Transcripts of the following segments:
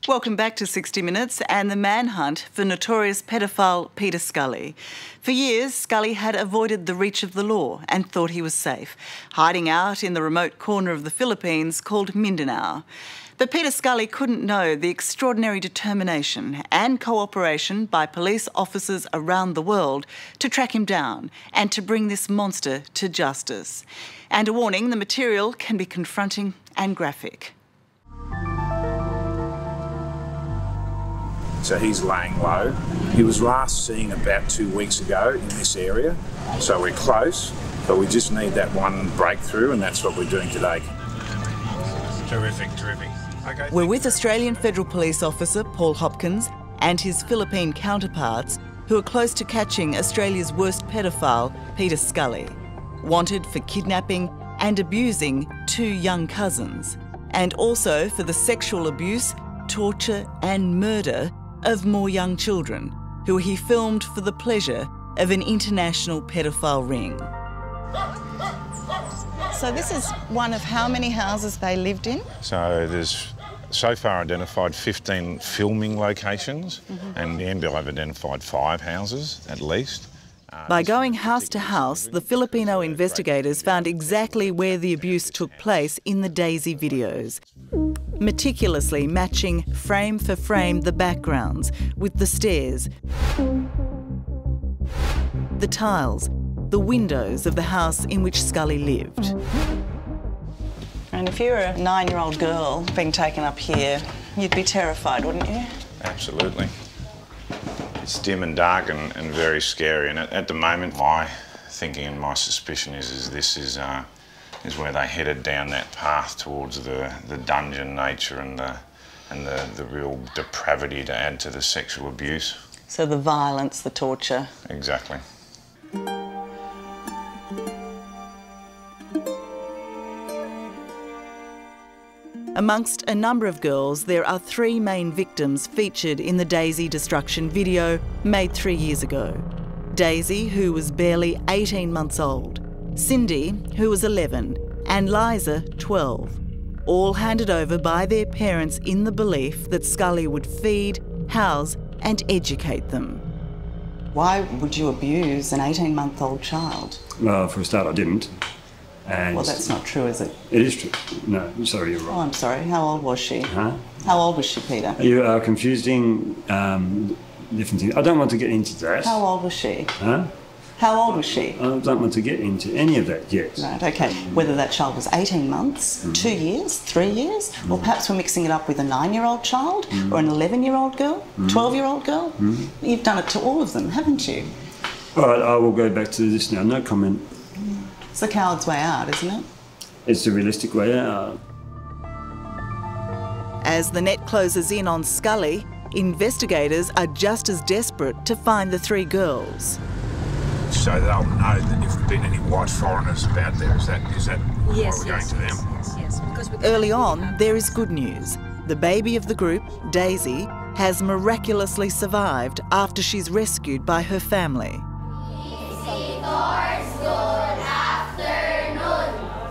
Welcome back to 60 Minutes and the manhunt for notorious pedophile Peter Scully. For years, Scully had avoided the reach of the law and thought he was safe, hiding out in the remote corner of the Philippines called Mindanao. But Peter Scully couldn't know the extraordinary determination and cooperation by police officers around the world to track him down and to bring this monster to justice. And a warning, the material can be confronting and graphic. So he's laying low. He was last seen about 2 weeks ago in this area. So we're close, but we just need that one breakthrough, and that's what we're doing today. Terrific, terrific. Okay. We're with Australian Federal Police Officer Paul Hopkins and his Philippine counterparts, who are close to catching Australia's worst pedophile, Peter Scully, wanted for kidnapping and abusing 2 young cousins, and also for the sexual abuse, torture and murder of more young children, who he filmed for the pleasure of an international pedophile ring. So this is one of how many houses they lived in? So there's so far identified 15 filming locations, and the NBI have identified 5 houses at least. By going house to house, the Filipino investigators found exactly where the abuse took place in the Daisy videos, meticulously matching frame for frame the backgrounds with the stairs, the tiles, the windows of the house in which Scully lived. And if you're a 9-year-old girl being taken up here, you'd be terrified, wouldn't you? Absolutely. It's dim and dark and very scary, and at the moment my thinking and my suspicion is this is where they headed down that path towards the dungeon nature and the real depravity to add to the sexual abuse. So the violence, the torture. Exactly. Amongst a number of girls, there are 3 main victims featured in the Daisy destruction video made 3 years ago. Daisy, who was barely 18 months old, Cindy, who was 11, and Liza, 12, all handed over by their parents in the belief that Scully would feed, house and educate them. Why would you abuse an 18-month-old child? Well, for a start, I didn't. And well, that's not true, is it? It is true. No, sorry, you're wrong. Oh, I'm sorry. How old was she? Huh? How old was she, Peter? You are confusing different things. I don't want to get into that. How old was she? Huh? How old was she? I don't want to get into any of that yet. Right, okay. Whether that child was 18 months, 2 years, 3 years, or perhaps we're mixing it up with a 9-year-old child or an 11-year-old girl, 12-year-old girl. You've done it to all of them, haven't you? All right, I will go back to this now. No comment. It's the coward's way out, isn't it? It's the realistic way out. As the net closes in on Scully, investigators are just as desperate to find the 3 girls. So they'll know that if there've been any white foreigners about there, is that Yes, why we're going to them? Yes. Early on, there is good news. The baby of the group, Daisy, has miraculously survived after she's rescued by her family.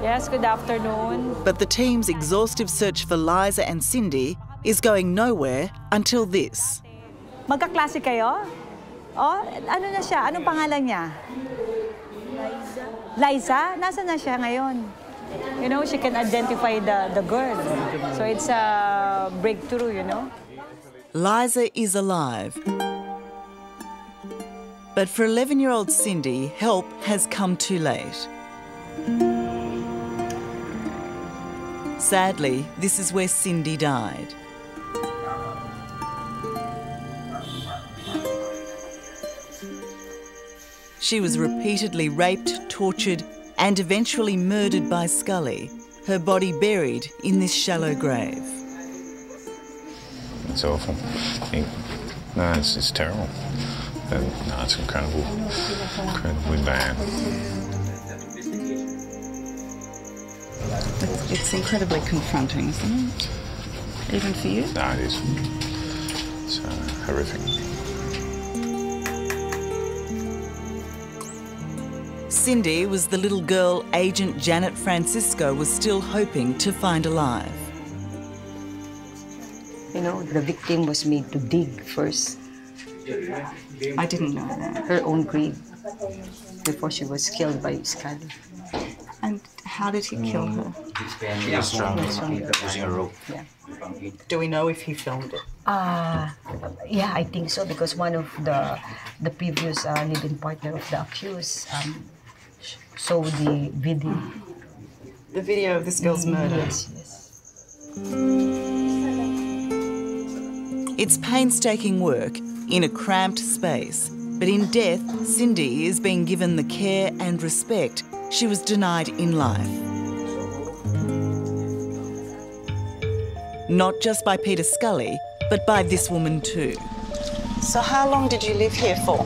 Yes, good afternoon. But the team's exhaustive search for Liza and Cindy is going nowhere until this. Magkaklase kayo? Oh, ano na siya? Anong pangalan niya? Liza. Liza? Nasaan na siya ngayon? You know, she can identify the girl. So it's a breakthrough, you know? Liza is alive. But for 11-year-old Cindy, help has come too late. Sadly, this is where Cindy died. She was repeatedly raped, tortured, and eventually murdered by Scully, her body buried in this shallow grave. It's awful. No, it's terrible. But, no, it's incredibly bad. It's incredibly confronting, isn't it? Even for you? No, it is. It's horrific. Cindy was the little girl Agent Janet Francisco was still hoping to find alive. know, the victim was made to dig first. I didn't know that. Her own grave before she was killed by Scully. And how did he kill her? He was strong using a rope. Yeah. Do we know if he filmed it? Yeah, I think so, because one of the previous living partner of the accused saw the video. The video of this girl's murder? Yes, yes. It's painstaking work in a cramped space, but in death, Cindy is being given the care and respect she was denied in life. Not just by Peter Scully, but by this woman too. So how long did you live here for?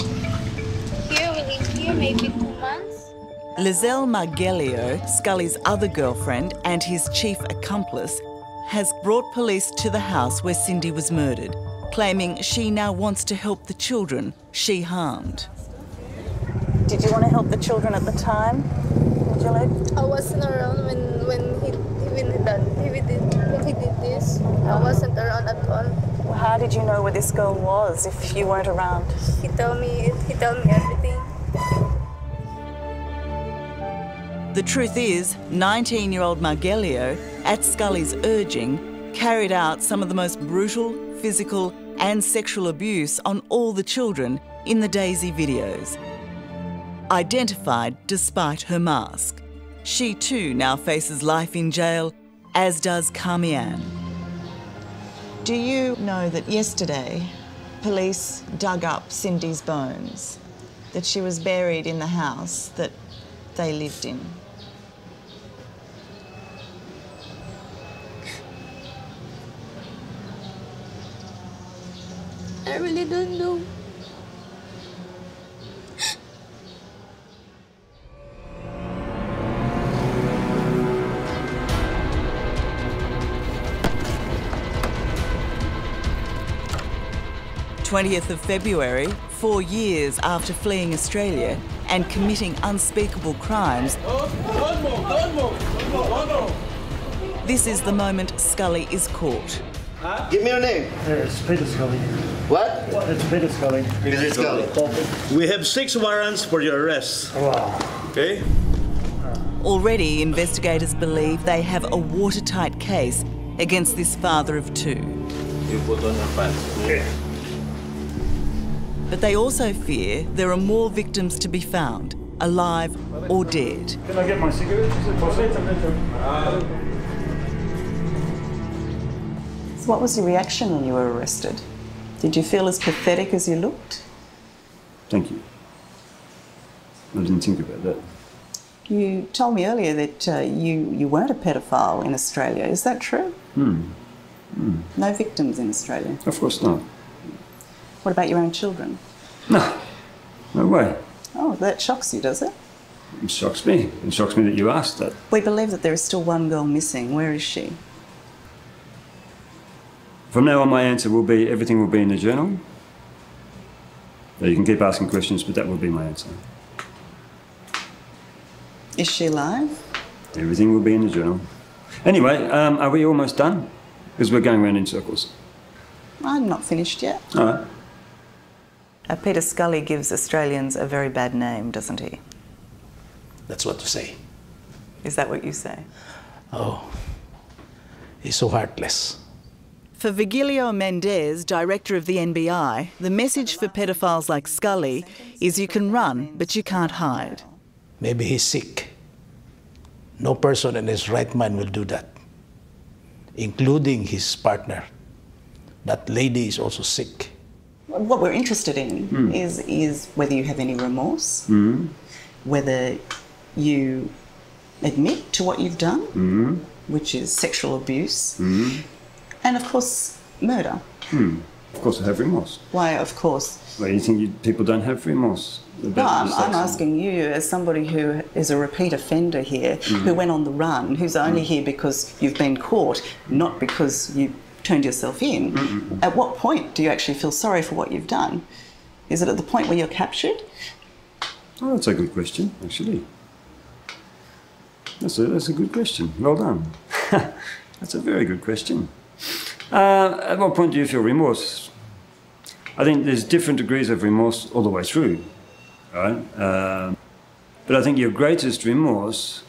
Here, we lived here maybe 2 months. Lizelle Margelio, Scully's other girlfriend and his chief accomplice, has brought police to the house where Cindy was murdered, claiming she now wants to help the children she harmed. Did you want to help the children at the time, Angela? I wasn't around when he did this. I wasn't around at all. Well, how did you know where this girl was if you weren't around? He told me everything. The truth is, 19-year-old Margelio, at Scully's urging, carried out some of the most brutal, physical and sexual abuse on all the children in the Daisy videos. Identified despite her mask. She too now faces life in jail, as does Carmian. Do you know that yesterday police dug up Cindy's bones, that she was buried in the house that they lived in? I really don't know. '20th of February, 4 years after fleeing Australia and committing unspeakable crimes. This is the moment Scully is caught. Give me your name. It's Peter Scully. What? It's Peter Scully. Peter Scully. We have 6 warrants for your arrest. Wow. Okay? Already, investigators believe they have a watertight case against this father of 2. You put on your pants. Yeah. But they also fear there are more victims to be found, alive or dead. Can I get my cigarettes? Is it possible? So what was your reaction when you were arrested? Did you feel as pathetic as you looked? Thank you. I didn't think about that. You told me earlier that you weren't a pedophile in Australia. Is that true? No victims in Australia? Of course not. What about your own children? No. No way. Oh, that shocks you, does it? It shocks me. It shocks me that you asked that. We believe that there is still one girl missing. Where is she? From now on, my answer will be everything will be in the journal. Now, you can keep asking questions, but that will be my answer. Is she alive? Everything will be in the journal. Anyway, are we almost done? Because we're going round in circles. I'm not finished yet. All right. Peter Scully gives Australians a very bad name, doesn't he? That's what you say. Is that what you say? Oh, he's so heartless. For Virgilio Mendez, director of the NBI, the message for pedophiles like Scully is you can run, but you can't hide. Maybe he's sick. No person in his right mind will do that, including his partner. That lady is also sick. What we're interested in is whether you have any remorse, whether you admit to what you've done, which is sexual abuse, and of course, murder. Of course I have remorse. Why, of course? Well, you think people don't have remorse? No, I'm asking you, as somebody who is a repeat offender here, who went on the run, who's only here because you've been caught, not because you turned yourself in. At what point do you actually feel sorry for what you've done? Is it at the point where you're captured? Oh, that's a good question, actually. That's a good question. Well done. That's a very good question. At what point do you feel remorse? I think there's different degrees of remorse all the way through, right? But I think your greatest remorse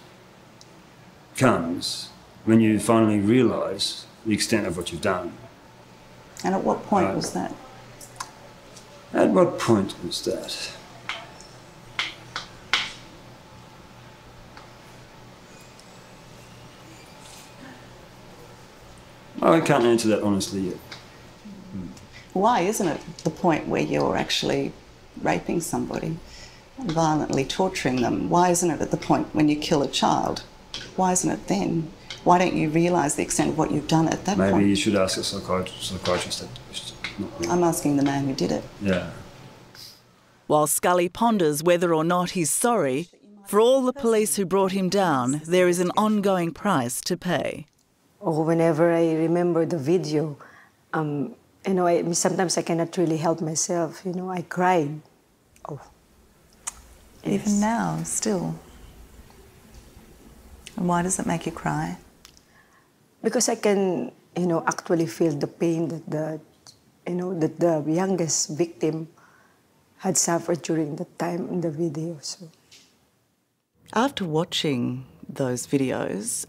comes when you finally realise the extent of what you've done. And at what point was that? At what point was that? I can't answer that honestly yet. Why isn't it the point where you're actually raping somebody, violently torturing them? Why isn't it at the point when you kill a child? Why isn't it then? Why don't you realise the extent of what you've done at that point? Maybe you should ask a psychiatrist that question. Not me. I'm asking the man who did it. Yeah. While Scully ponders whether or not he's sorry, for all the police who brought him down, there is an ongoing price to pay. Or whenever I remember the video, you know, sometimes I cannot really help myself. You know, I cried. Oh. Yes. Even now, still. And why does it make you cry? Because I can, you know, actually feel the pain that that the youngest victim had suffered during that time in the video. So. After watching those videos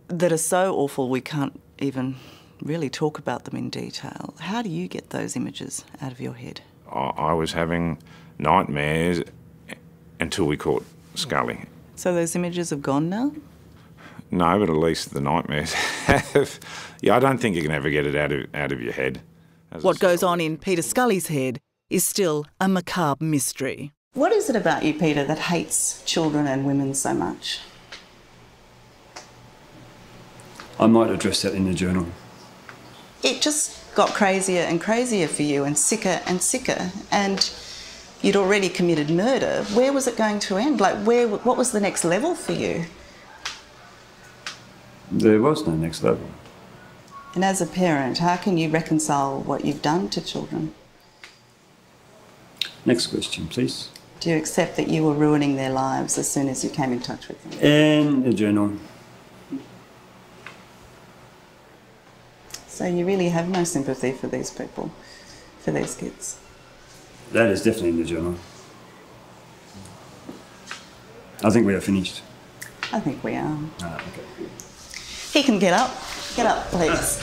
that are so awful we can't even really talk about them in detail, how do you get those images out of your head? I was having nightmares until we caught Scully. So those images have gone now? No, but at least the nightmares have. Yeah, I don't think you can ever get it out of your head. What goes on in Peter Scully's head is still a macabre mystery. What is it about you, Peter, that hates children and women so much? I might address that in the journal. It just got crazier and crazier for you and sicker, and you'd already committed murder. Where was it going to end? Like, what was the next level for you? There was no next level. And as a parent, how can you reconcile what you've done to children? Next question, please. Do you accept that you were ruining their lives as soon as you came in touch with them? In the journal. So you really have no sympathy for these people, for these kids? That is definitely in the journal. I think we are finished. I think we are. Okay. He can get up. Get up, please.